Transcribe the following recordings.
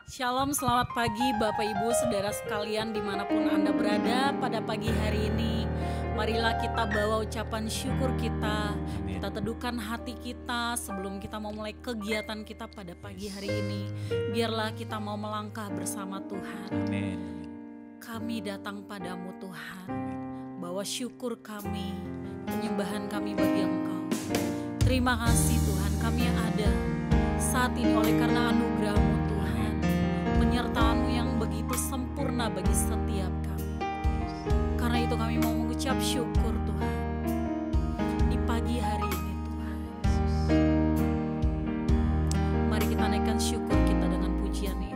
Shalom, selamat pagi Bapak Ibu Saudara sekalian dimanapun Anda berada pada pagi hari ini. Marilah kita bawa ucapan syukur kita, kita teduhkan hati kita sebelum kita mau mulai kegiatan kita pada pagi hari ini. Biarlah kita mau melangkah bersama Tuhan. Amin. Kami datang padamu Tuhan, bawa syukur kami, penyembahan kami bagi Engkau. Terima kasih Tuhan, kami ada saat ini oleh karena anugerah-Mu Tuhan, penyertaan-Mu yang begitu sempurna bagi setiap kami. Karena itu kami mau mengucap syukur Tuhan di pagi hari ini Tuhan. Mari kita naikkan syukur kita dengan pujian ini.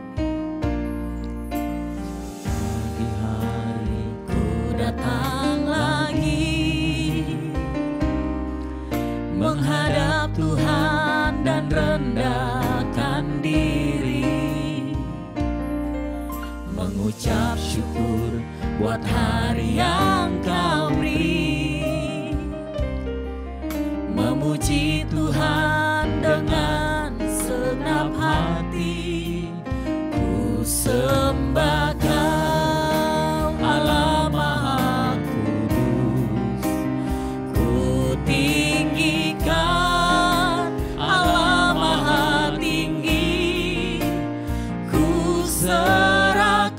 Pagi hari ku Datang lagi menghadap Tuhan dan rendahkan diri, mengucap syukur buat hari yang Kau beri, memuji Tuhan dengan segenap hati. Ku sembah Kau Allah Maha Kudus, ku tinggikan Allah Maha Tinggi, ku serahkan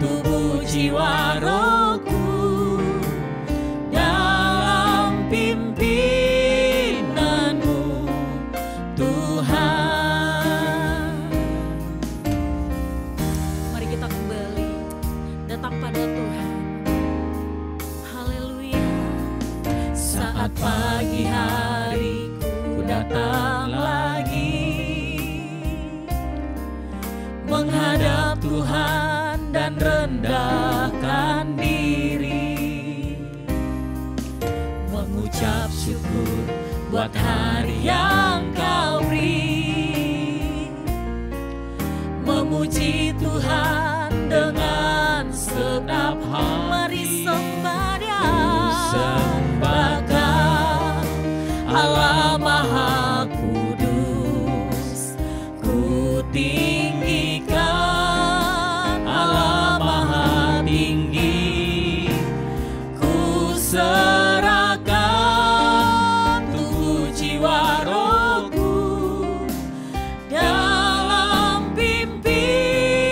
tubuh jiwa rohku dalam pimpinanmu Tuhan. Mari kita kembali datang pada Tuhan. Haleluya. Saat pagi hari ku datang lagi menghadap Tuhan dan rendahkan diri, mengucap syukur buat hari yang Kau beri, memuji Tuhan dengan segenap hati. Mari sembah Dia, sembahkan Allah Maha Kudus, ku tinggikan Allah Maha Tinggi, ku serahkan tubuh jiwa rohku dalam pimpinanmu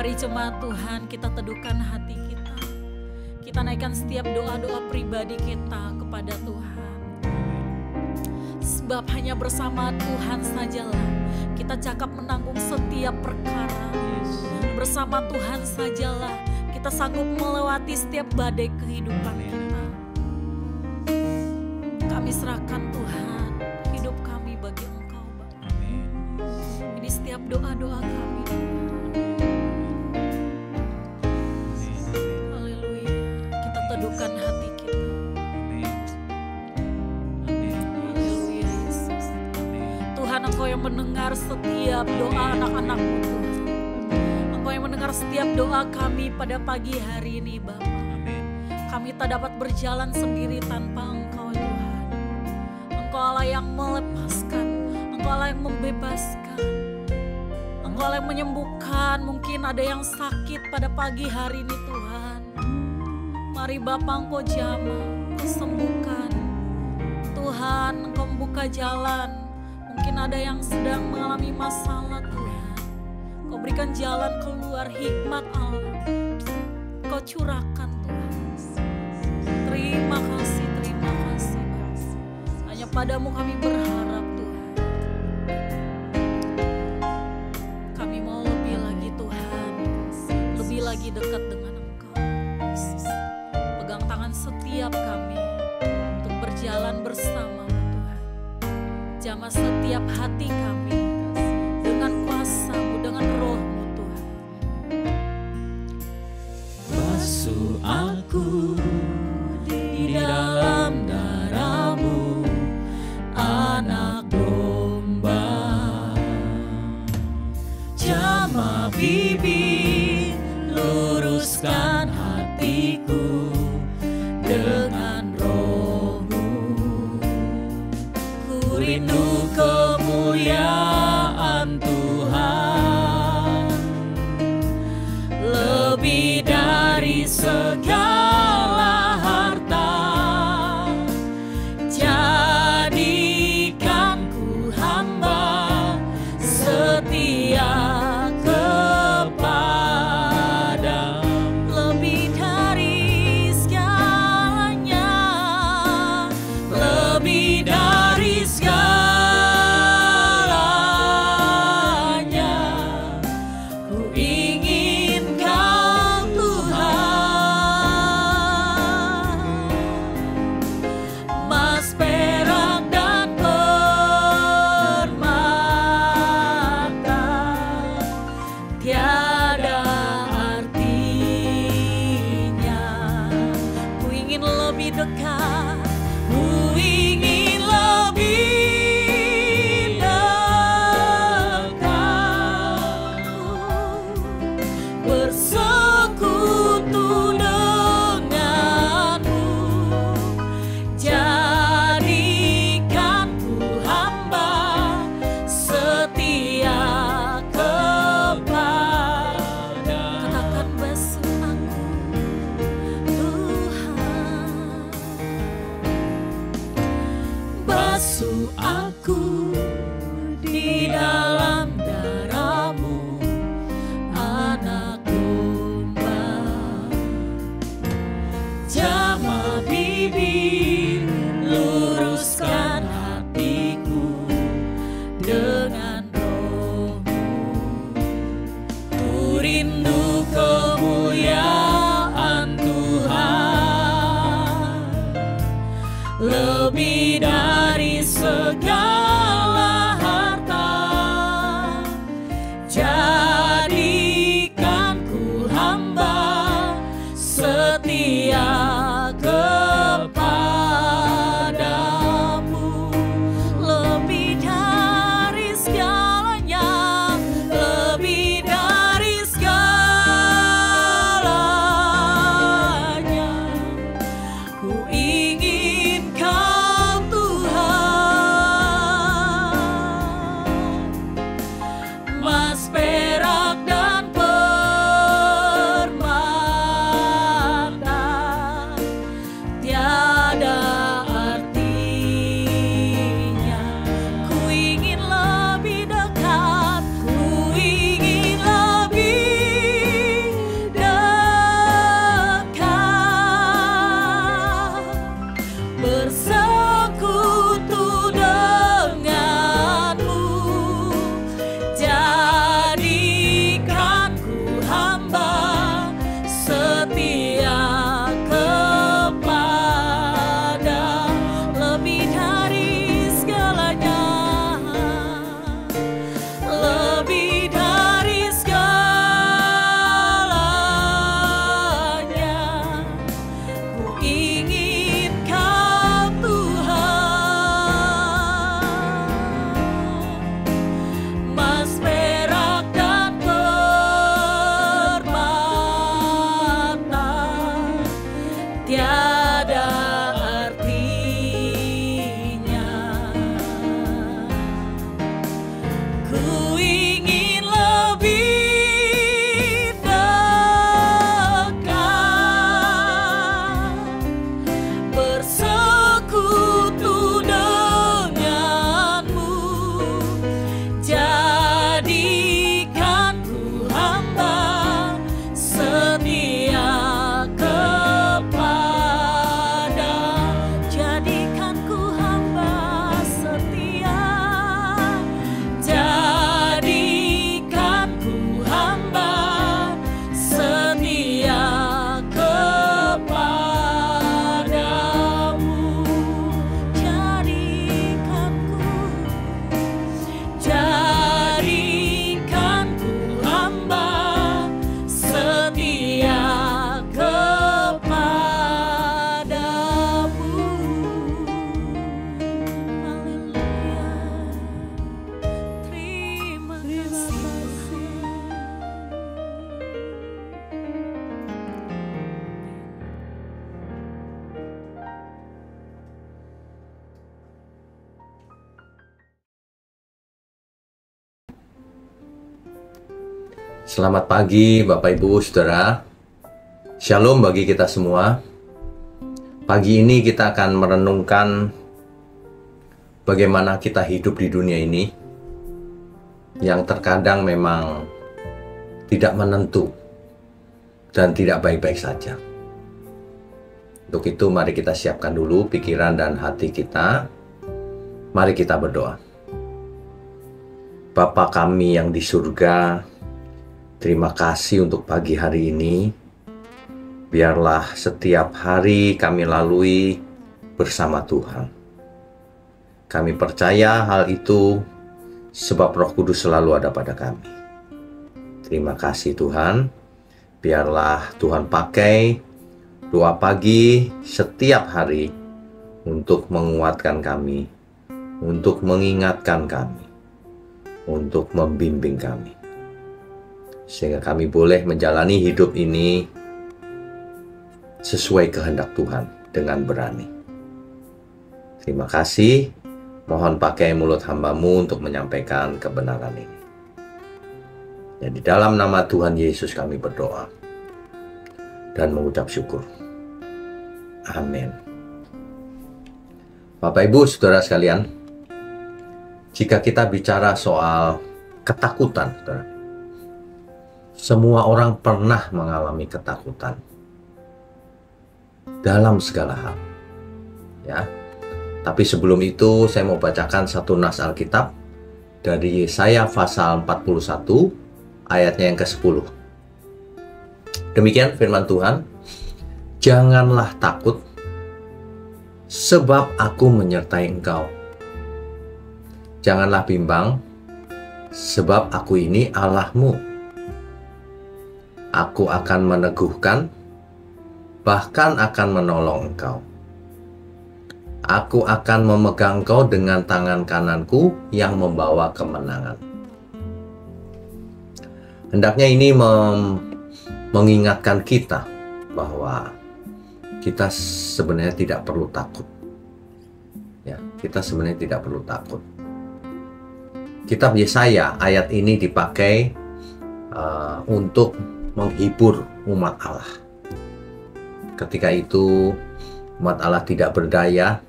Mari jemaat Tuhan, kita teduhkan hati kita. Kita naikkan setiap doa-doa pribadi kita kepada Tuhan. Sebab hanya bersama Tuhan sajalah kita cakap menanggung setiap perkara. Bersama Tuhan sajalah kita sanggup melewati setiap badai kehidupan kita. Kami serahkan Tuhan hidup kami bagi Engkau, Bapa. Ini setiap doa-doa kami. Haleluya. Kita teduhkan hati kita. Haleluya Yesus. Tuhan, Engkau yang mendengar setiap doa anak-anak-Mu, Tuhan. Engkau yang mendengar setiap doa kami pada pagi hari ini, Bapa. Kami tak dapat berjalan sendiri tanpa Engkau, Tuhan. Engkau Allah yang melepaskan, Engkau Allah yang membebaskan, Engkau Allah yang menyembuhkan. Mungkin ada yang sakit pada pagi hari ini, Tuhan. Mari Bapa, Engkau jamah, Engkau sembuhkan. Tuhan, Engkau membuka jalan. Mungkin ada yang sedang mengalami masalah, Tuhan. Kau berikan jalan keluar, hikmat Allah Kau curahkan, Tuhan. Terima kasih, Bapa. Hanya padamu kami berharap, Tuhan. Kami mau lebih lagi, Tuhan, lebih lagi dekat dengan Engkau, Yesus. Pegang tangan setiap kami untuk berjalan bersama-Mu, Tuhan. Jamah setiap hati kami dengan kuasa-Mu, dengan Roh-Mu, Tuhan. Basuh aku di dalam darah-Mu, anak domba. Jamah bibir, luruskan hatiku dengan Roh-Mu. Ku rindu kemuliaan Tuhan lebih dari segala harta. Jadikan ku hamba setia kepada lebih dari segalanya, lebih dari segalanya. Ku ingin Kau, Tuhan, emas, perak, dan permata tiada artinya. Ku ingin lebih dekat, ku ingin lebih dekat, bersekutu denganmu. Jadikan ku hamba setia kepada. Katakan, basuh aku, Tuhan. Basuh aku di dalam darah-Mu, anak domba. Selamat pagi Bapak Ibu Saudara. Shalom bagi kita semua. Pagi ini kita akan merenungkan bagaimana kita hidup di dunia ini yang terkadang memang tidak menentu dan tidak baik-baik saja. Untuk itu mari kita siapkan dulu pikiran dan hati kita. Mari kita berdoa. Bapa kami yang di surga, terima kasih untuk pagi hari ini. Biarlah setiap hari kami lalui bersama Tuhan. Kami percaya hal itu sebab Roh Kudus selalu ada pada kami. Terima kasih Tuhan. Biarlah Tuhan pakai doa pagi setiap hari untuk menguatkan kami, untuk mengingatkan kami, untuk membimbing kami, sehingga kami boleh menjalani hidup ini sesuai kehendak Tuhan dengan berani. Terima kasih. Mohon pakai mulut hamba-Mu untuk menyampaikan kebenaran ini. Dan di dalam nama Tuhan Yesus kami berdoa dan mengucap syukur. Amin. Bapak Ibu Saudara sekalian, jika kita bicara soal ketakutan, saudara, semua orang pernah mengalami ketakutan dalam segala hal. Ya. Tapi sebelum itu saya mau bacakan satu nas Alkitab dari Yesaya pasal 41 ayatnya yang ke-10. Demikian firman Tuhan, "Janganlah takut, sebab aku menyertai engkau. Janganlah bimbang, sebab aku ini Allahmu. Aku akan meneguhkan, bahkan akan menolong engkau. Aku akan memegang engkau dengan tangan kananku yang membawa kemenangan." Hendaknya ini mengingatkan kita bahwa kita sebenarnya tidak perlu takut. Ya, kita sebenarnya tidak perlu takut. Kitab Yesaya ayat ini dipakai untuk menghibur umat Allah. Ketika itu umat Allah tidak berdaya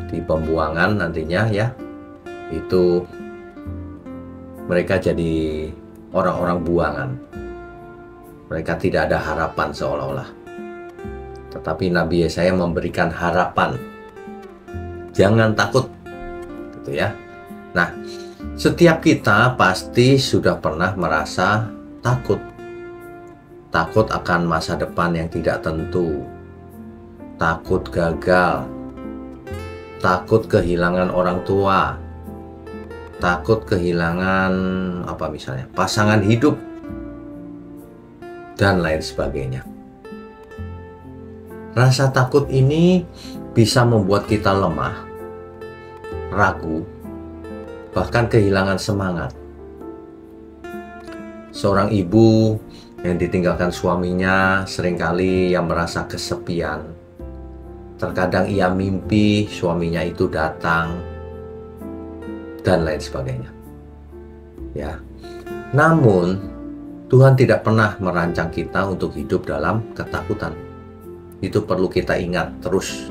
di pembuangan nantinya, ya, itu mereka jadi orang-orang buangan. Mereka tidak ada harapan seolah-olah. Tetapi Nabi Yesaya memberikan harapan. Jangan takut, gitu ya. Nah, setiap kita pasti sudah pernah merasa takut. Takut akan masa depan yang tidak tentu. Takut gagal. Takut kehilangan orang tua. Takut kehilangan misalnya pasangan hidup dan lain sebagainya. Rasa takut ini bisa membuat kita lemah, ragu, bahkan kehilangan semangat. Seorang ibu yang ditinggalkan suaminya seringkali ia merasa kesepian. Terkadang ia mimpi suaminya itu datang dan lain sebagainya. Ya. Namun Tuhan tidak pernah merancang kita untuk hidup dalam ketakutan. Itu perlu kita ingat terus.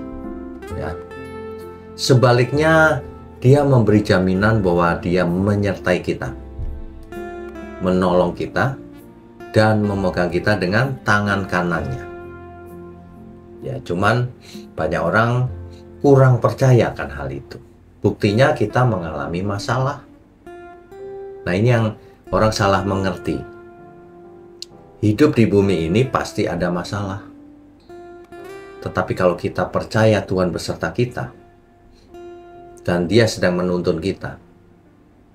Ya. Sebaliknya, Dia memberi jaminan bahwa Dia menyertai kita, menolong kita, dan memegang kita dengan tangan kanannya. Ya, cuman banyak orang kurang percaya akan hal itu. Buktinya kita mengalami masalah. Nah, ini yang orang salah mengerti. Hidup di bumi ini pasti ada masalah. Tetapi kalau kita percaya Tuhan beserta kita, dan Dia sedang menuntun kita,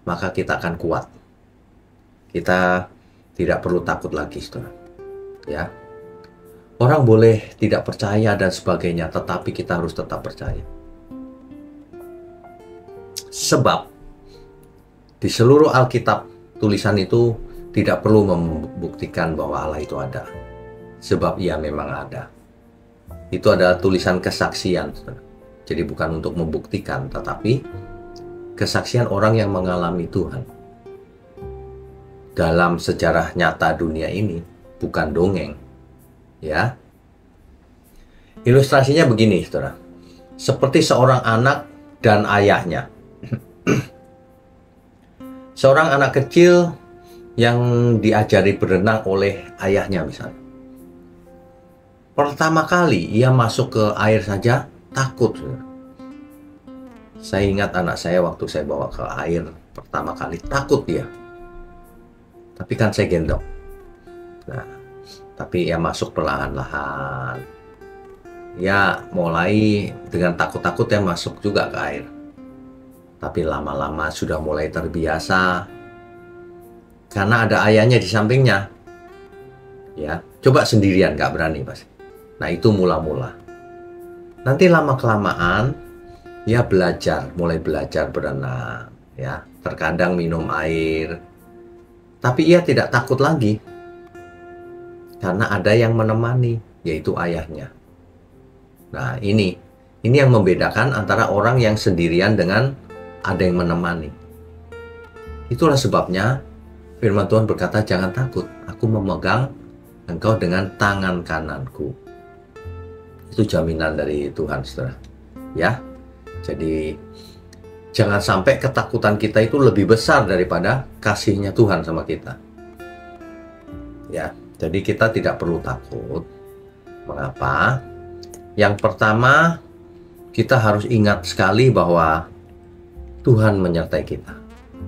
maka kita akan kuat. Kita tidak perlu takut lagi, saudara. Ya. Orang boleh tidak percaya dan sebagainya, tetapi kita harus tetap percaya. Sebab di seluruh Alkitab tulisan itu tidak perlu membuktikan bahwa Allah itu ada. Sebab Ia memang ada. Itu adalah tulisan kesaksian, saudara. Jadi bukan untuk membuktikan, tetapi kesaksian orang yang mengalami Tuhan. dalam sejarah nyata dunia ini, bukan dongeng. Ya. Ilustrasinya begini, saudara. Seperti seorang anak dan ayahnya. Seorang anak kecil yang diajari berenang oleh ayahnya misalnya. Pertama kali ia masuk ke air saja takut. Saya ingat anak saya waktu saya bawa ke air pertama kali, takut dia. Tapi kan saya gendong. Nah, tapi ia masuk perlahan-lahan. Ya mulai dengan takut-takut ya masuk juga ke air. Tapi lama-lama sudah mulai terbiasa. Karena ada ayahnya di sampingnya. Ya, coba sendirian gak berani pasti. Nah itu mula-mula. Nanti lama-kelamaan ya mulai belajar berenang. Ya, terkadang minum air. Tapi ia tidak takut lagi. Karena ada yang menemani, yaitu ayahnya. Nah ini yang membedakan antara orang yang sendirian dengan ada yang menemani. Itulah sebabnya firman Tuhan berkata, jangan takut, aku memegang engkau dengan tangan kananku. Itu jaminan dari Tuhan, saudara. Ya, jadi jangan sampai ketakutan kita itu lebih besar daripada kasihnya Tuhan sama kita. Ya, jadi kita tidak perlu takut. Mengapa? Yang pertama, kita harus ingat sekali bahwa Tuhan menyertai kita.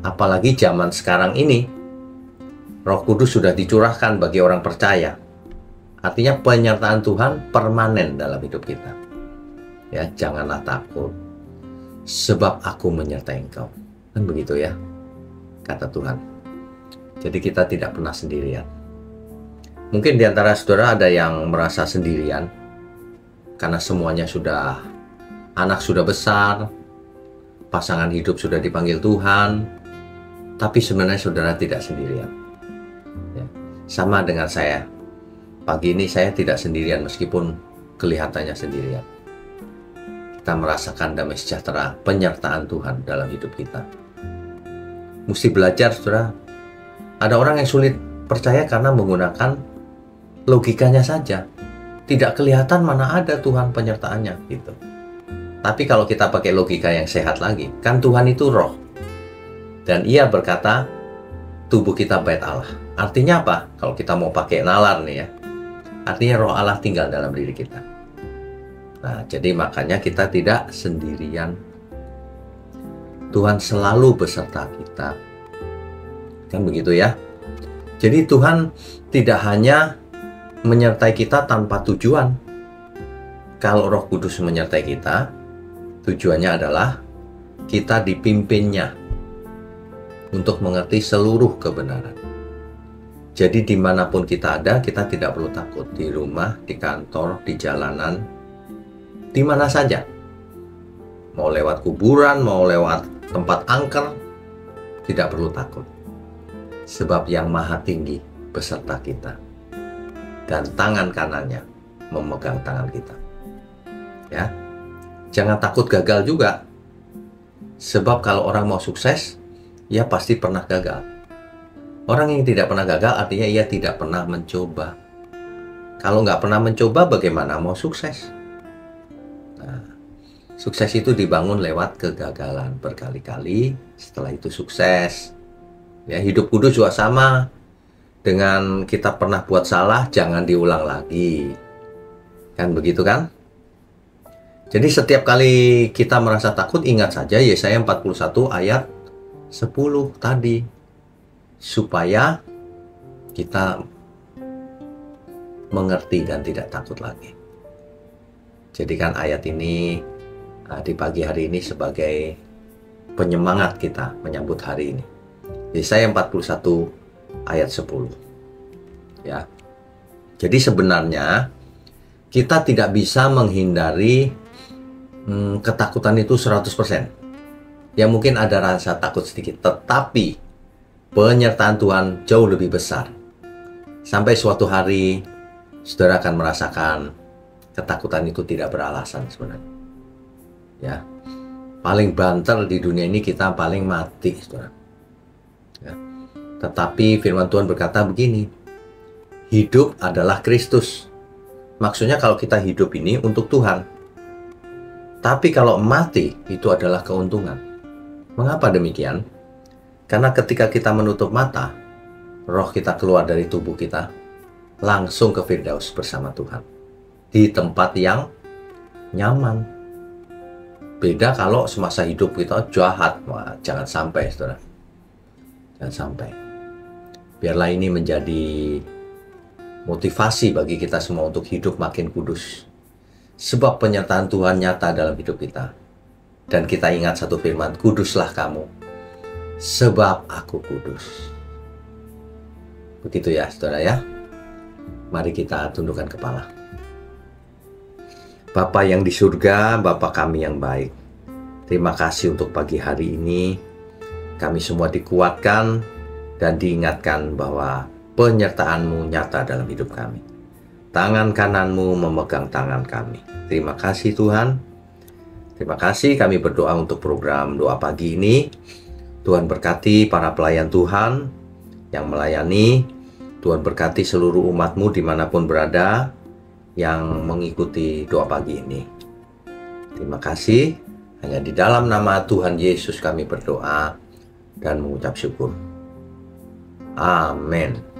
Apalagi zaman sekarang ini, Roh Kudus sudah dicurahkan bagi orang percaya. Artinya penyertaan Tuhan permanen dalam hidup kita. Ya, janganlah takut, sebab aku menyertai engkau. Kan begitu ya, kata Tuhan. Jadi kita tidak pernah sendirian. Mungkin di antara saudara ada yang merasa sendirian, karena semuanya anak sudah besar, pasangan hidup sudah dipanggil Tuhan, tapi sebenarnya saudara tidak sendirian. Ya, sama dengan saya. Pagi ini saya tidak sendirian meskipun kelihatannya sendirian. Kita merasakan damai sejahtera, penyertaan Tuhan dalam hidup kita. Mesti belajar, saudara. Ada orang yang sulit percaya karena menggunakan logikanya saja. Tidak kelihatan mana ada Tuhan penyertaannya gitu. Tapi kalau kita pakai logika yang sehat lagi, kan Tuhan itu roh. Dan ia berkata, tubuh kita bait Allah. Artinya apa? Kalau kita mau pakai nalar nih ya. Artinya roh Allah tinggal dalam diri kita. Nah, jadi makanya kita tidak sendirian. Tuhan selalu beserta kita. Kan begitu ya. Jadi Tuhan tidak hanya menyertai kita tanpa tujuan. Kalau Roh Kudus menyertai kita, tujuannya adalah kita dipimpinnya untuk mengerti seluruh kebenaran. Jadi dimanapun kita ada, kita tidak perlu takut. Di rumah, di kantor, di jalanan, di mana saja. Mau lewat kuburan, mau lewat tempat angker, tidak perlu takut. Sebab yang maha tinggi beserta kita. Dan tangan kanannya memegang tangan kita. Ya, jangan takut gagal juga. Sebab kalau orang mau sukses, ia pasti pernah gagal. Orang yang tidak pernah gagal artinya ia tidak pernah mencoba. Kalau nggak pernah mencoba, bagaimana mau sukses? Nah, sukses itu dibangun lewat kegagalan berkali-kali. Setelah itu sukses. Ya, hidup kudus juga sama. Dengan kita pernah buat salah, jangan diulang lagi. Kan begitu kan? Jadi setiap kali kita merasa takut, ingat saja Yesaya 41 ayat 10 tadi. Supaya kita mengerti dan tidak takut lagi. Jadikan ayat ini di pagi hari ini sebagai penyemangat kita menyambut hari ini. Yesaya 41 ayat 10. Ya. Jadi sebenarnya kita tidak bisa menghindari ketakutan itu 100%. Ya mungkin ada rasa takut sedikit, tetapi penyertaan Tuhan jauh lebih besar. Sampai suatu hari saudara akan merasakan ketakutan itu tidak beralasan sebenarnya. Ya. Paling banter di dunia ini kita paling mati, saudara. Ya. Tetapi firman Tuhan berkata begini, hidup adalah Kristus. Maksudnya kalau kita hidup ini untuk Tuhan. Tapi kalau mati itu adalah keuntungan. Mengapa demikian? Karena ketika kita menutup mata, roh kita keluar dari tubuh kita, langsung ke Firdaus bersama Tuhan. Di tempat yang nyaman. Beda kalau semasa hidup kita jahat. Wah, jangan sampai, saudara. Jangan sampai. Biarlah ini menjadi motivasi bagi kita semua untuk hidup makin kudus. Sebab penyertaan Tuhan nyata dalam hidup kita. Dan kita ingat satu firman, kuduslah kamu, sebab aku kudus. Begitu ya, saudara ya. Mari kita tundukkan kepala. Bapa yang di surga, Bapa kami yang baik, terima kasih untuk pagi hari ini. Kami semua dikuatkan dan diingatkan bahwa penyertaan-Mu nyata dalam hidup kami. Tangan kanan-Mu memegang tangan kami. Terima kasih Tuhan. Terima kasih, kami berdoa untuk program doa pagi ini. Tuhan berkati para pelayan Tuhan yang melayani. Tuhan berkati seluruh umat-Mu dimanapun berada yang mengikuti doa pagi ini. Terima kasih. Hanya di dalam nama Tuhan Yesus kami berdoa dan mengucap syukur. Amin.